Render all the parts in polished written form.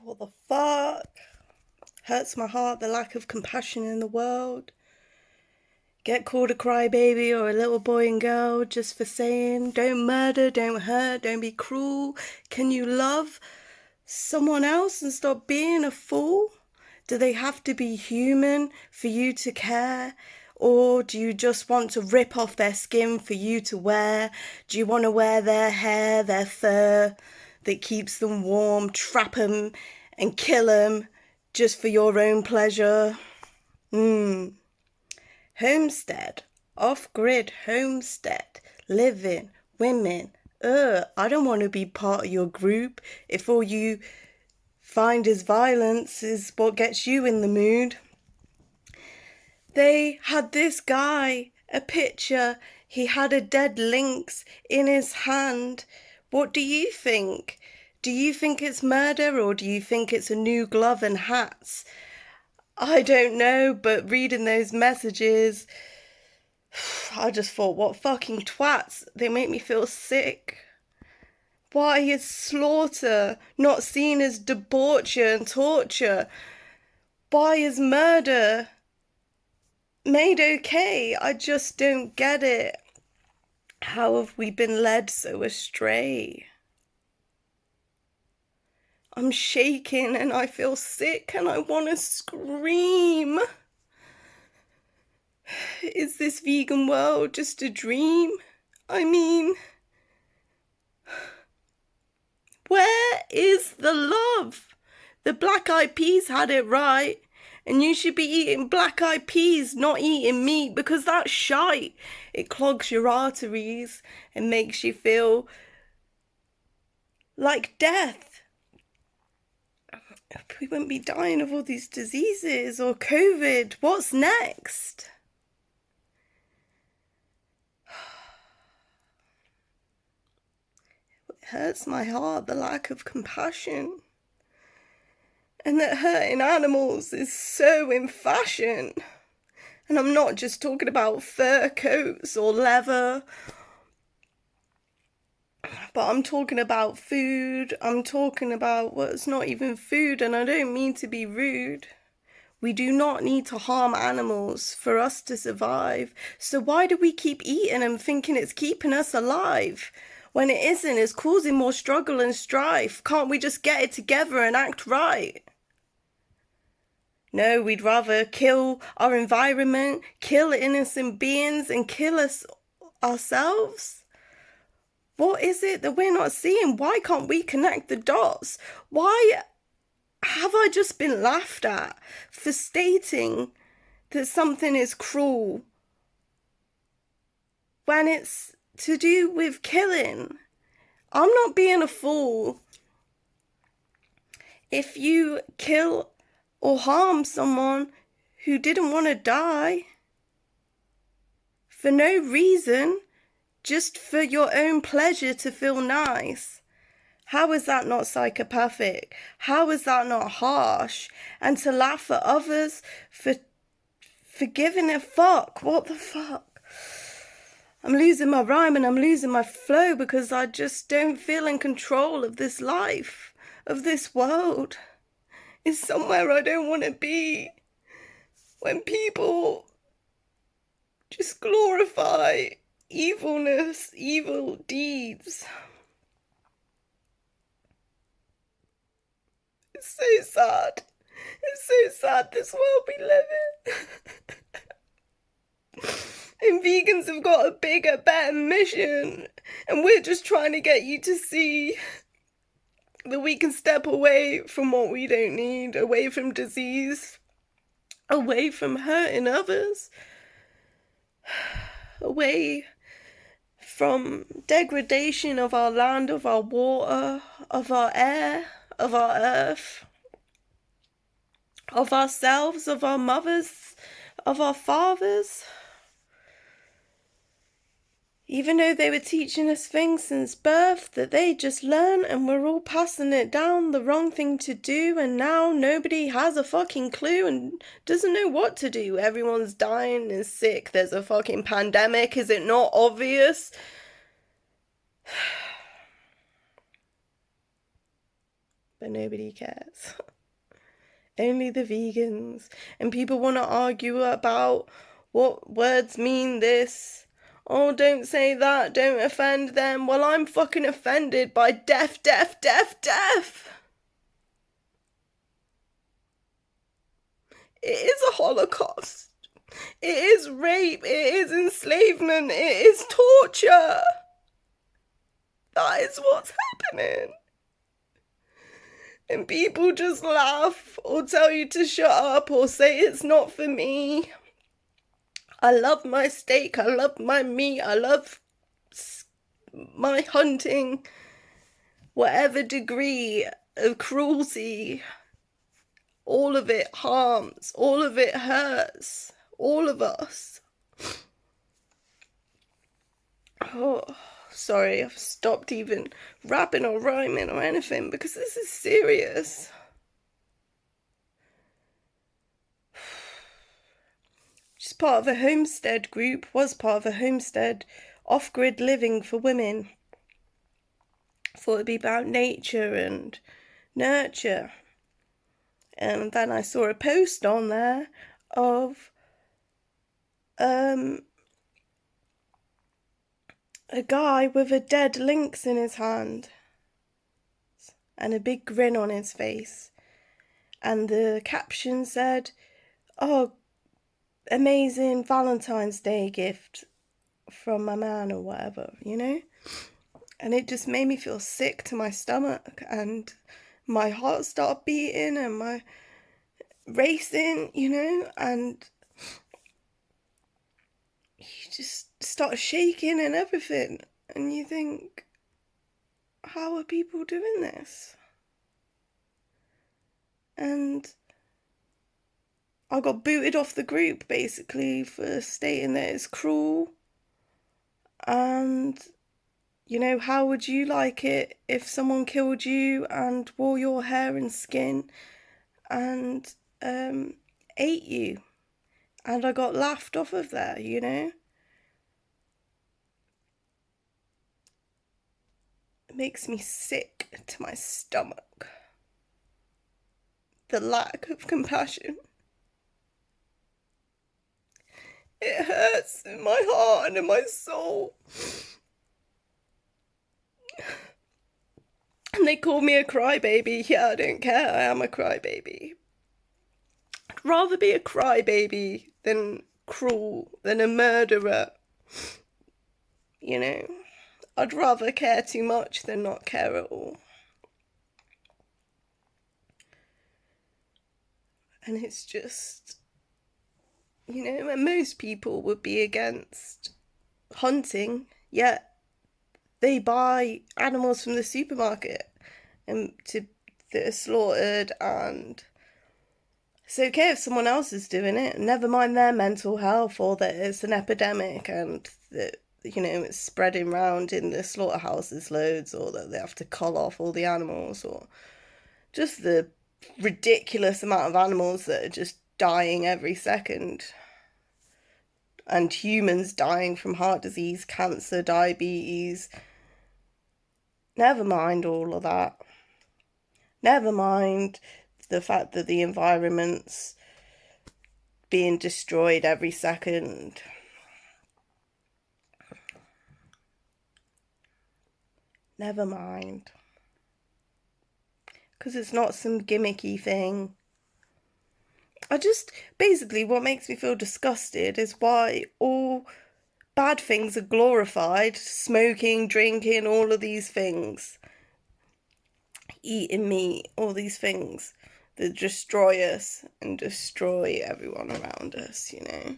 What the fuck? Hurts my heart, the lack of compassion in the world. Get called a crybaby or a little boy and girl just for saying, don't murder, don't hurt, don't be cruel. Can you love someone else and stop being a fool? Do they have to be human for you to care? Or do you just want to rip off their skin for you to wear? Do you want to wear their hair, their fur that keeps them warm, trap them and kill them just for your own pleasure? Homestead, off-grid homestead, living, women. I don't want to be part of your group if all you find is violence is what gets you in the mood. They had this guy, a picture, he had a dead lynx in his hand. What do you think? Do you think it's murder or do you think it's a new glove and hats? I don't know, but reading those messages, I just thought, what fucking twats. They make me feel sick. Why is slaughter not seen as debauchery and torture? Why is murder made okay? I just don't get it. How have we been led so astray? I'm shaking and I feel sick and I want to scream. Is this vegan world just a dream? I mean, where is the love? The Black Eyed Peas had it right. And you should be eating black eyed peas, not eating meat, because that's shite. It clogs your arteries and makes you feel like death. We wouldn't be dying of all these diseases or COVID. What's next? It hurts my heart, the lack of compassion. And that hurting animals is so in fashion. And I'm not just talking about fur coats or leather, but I'm talking about food. I'm talking about what's not even food, and I don't mean to be rude. We do not need to harm animals for us to survive. So why do we keep eating them thinking it's keeping us alive? When it isn't, it's causing more struggle and strife. Can't we just get it together and act right? No, we'd rather kill our environment, kill innocent beings, and kill us ourselves. What is it that we're not seeing? Why can't we connect the dots? Why have I just been laughed at for stating that something is cruel when it's to do with killing? I'm not being a fool. If you kill or harm someone who didn't want to die for no reason, just for your own pleasure to feel nice, how is that not psychopathic? How is that not harsh? And to laugh at others for giving a fuck. What the fuck? I'm losing my rhyme and I'm losing my flow because I just don't feel in control of this life, of this world. It's somewhere I don't want to be. When people just glorify evilness, evil deeds. It's so sad. It's so sad, this world we live in. And vegans have got a bigger, better mission. And we're just trying to get you to see that we can step away from what we don't need, away from disease, away from hurting others, away from degradation of our land, of our water, of our air, of our earth, of ourselves, of our mothers, of our fathers. Even though they were teaching us things since birth that they just learn and we're all passing it down, the wrong thing to do, and now nobody has a fucking clue and doesn't know what to do. Everyone's dying and sick. There's a fucking pandemic. Is it not obvious? but nobody cares. Only the vegans. And people want to argue about what words mean this. Oh, don't say that, don't offend them. Well, I'm fucking offended by deaf. It is a Holocaust. It is rape. It is enslavement. It is torture. That is what's happening. And people just laugh or tell you to shut up or say it's not for me. I love my steak, I love my meat, I love my hunting. Whatever degree of cruelty, all of it harms, all of it hurts, all of us. Oh, sorry, I've stopped even rapping or rhyming or anything because this is serious. Just part of a homestead group, was part of a homestead off-grid living for women. Thought it'd be about nature and nurture. And then I saw a post on there of a guy with a dead lynx in his hand and a big grin on his face. And the caption said, "Oh, amazing Valentine's Day gift from my man," or whatever, you know? And it just made me feel sick to my stomach, and my heart started beating and my racing, you know, and you just start shaking and everything, and you think, how are people doing this? And I got booted off the group basically for stating that it's cruel. And, you know, how would you like it if someone killed you and wore your hair and skin and ate you? And I got laughed off of there, you know? It makes me sick to my stomach. The lack of compassion. It hurts in my heart and in my soul. And they call me a crybaby. Yeah, I don't care. I am a crybaby. I'd rather be a crybaby than cruel, than a murderer. You know, I'd rather care too much than not care at all. And it's just, you know, and most people would be against hunting, yet they buy animals from the supermarket and that are slaughtered, and it's okay if someone else is doing it, never mind their mental health, or that it's an epidemic and that, you know, it's spreading around in the slaughterhouses loads, or that they have to cull off all the animals, or just the ridiculous amount of animals that are just dying every second. And humans dying from heart disease, cancer, diabetes. Never mind all of that. Never mind the fact that the environment's being destroyed every second. Never mind. Because it's not some gimmicky thing. Basically, what makes me feel disgusted is why all bad things are glorified. Smoking, drinking, all of these things. Eating meat, all these things that destroy us and destroy everyone around us, you know.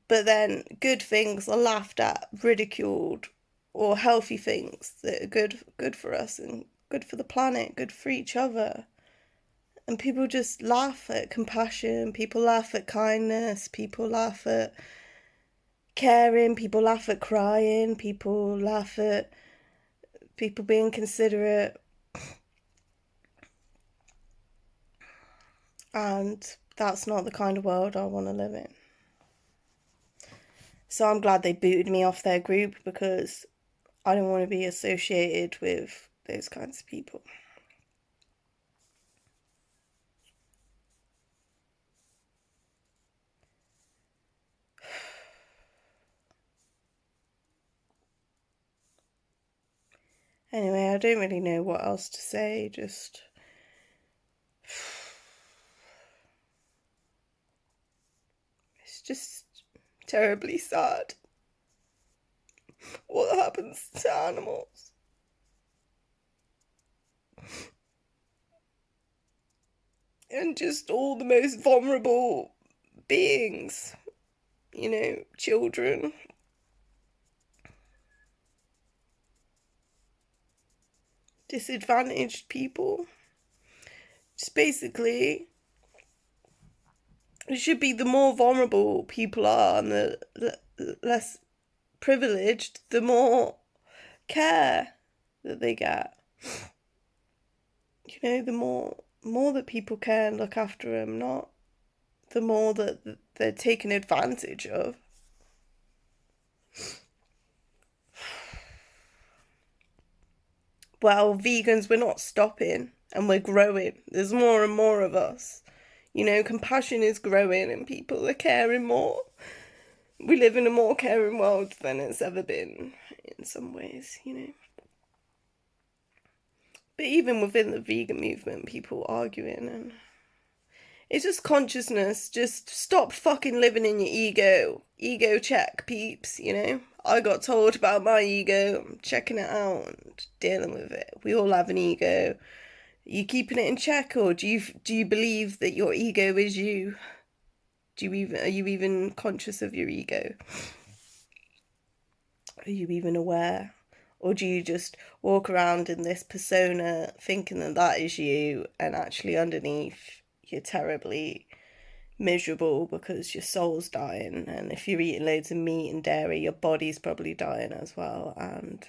But then good things are laughed at, ridiculed, or healthy things that are good for us and good for the planet, good for each other. And people just laugh at compassion, people laugh at kindness, people laugh at caring, people laugh at crying, people laugh at people being considerate. And that's not the kind of world I want to live in. So I'm glad they booted me off their group, because I don't want to be associated with those kinds of people. Anyway, I don't really know what else to say, just... It's just terribly sad what happens to animals. And just all the most vulnerable beings, you know, children. Disadvantaged people. Just basically, it should be the more vulnerable people are and the less privileged, the more care that they get. You know, the more that people care and look after them, not the more that they're taken advantage of. Well, vegans, we're not stopping and we're growing. There's more and more of us. You know, compassion is growing and people are caring more. We live in a more caring world than it's ever been in some ways, you know. But even within the vegan movement, people arguing, and it's just consciousness. Just stop fucking living in your ego. Ego check, peeps, you know. I got told about my ego. I'm checking it out and dealing with it. We all have an ego. Are you keeping it in check, or do you believe that your ego is you? Are you even conscious of your ego? Are you even aware? Or do you just walk around in this persona thinking that that is you, and actually underneath you're terribly miserable because your soul's dying, and if you're eating loads of meat and dairy, your body's probably dying as well, and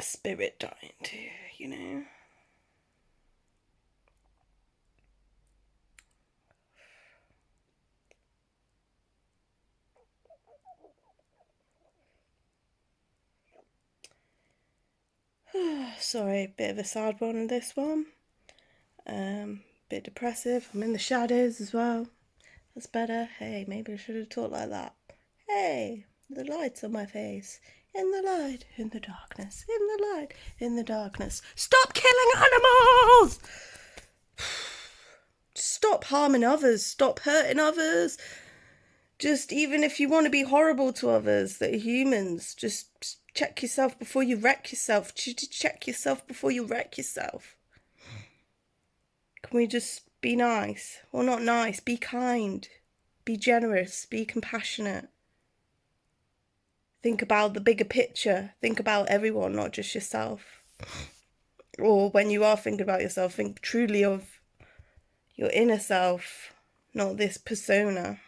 spirit dying too, you know? Sorry, bit of a sad one, this one. Bit depressive. I'm in the shadows as well. That's better. Hey, maybe I should have talked like that. Hey, the light's on my face. In the light, in the darkness, in the light, in the darkness. Stop killing animals! Stop harming others. Stop hurting others. Just even if you want to be horrible to others that are humans, just check yourself before you wreck yourself. Check yourself before you wreck yourself. Can we just be nice? Well, not nice. Be kind. Be generous. Be compassionate. Think about the bigger picture. Think about everyone, not just yourself. Or when you are thinking about yourself, think truly of your inner self, not this persona.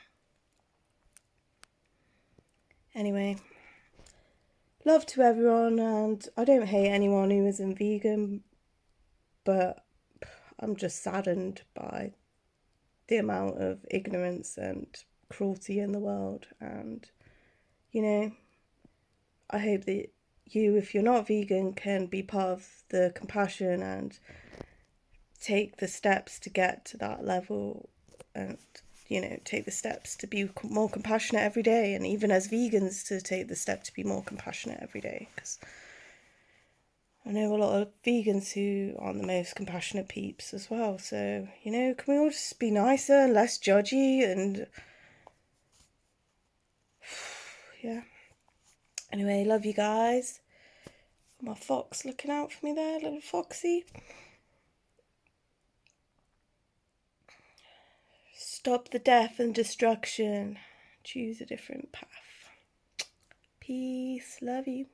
Anyway, love to everyone, and I don't hate anyone who isn't vegan, but I'm just saddened by the amount of ignorance and cruelty in the world. And, you know, I hope that you, if you're not vegan, can be part of the compassion and take the steps to get to that level, and, you know, take the steps to be more compassionate every day, and even as vegans to take the step to be more compassionate every day, because I know a lot of vegans who aren't the most compassionate peeps as well. So, you know, can we all just be nicer and less judgy, and yeah. Anyway, love you guys. My fox looking out for me there, little foxy. Stop the death and destruction. Choose a different path. Peace. Love you.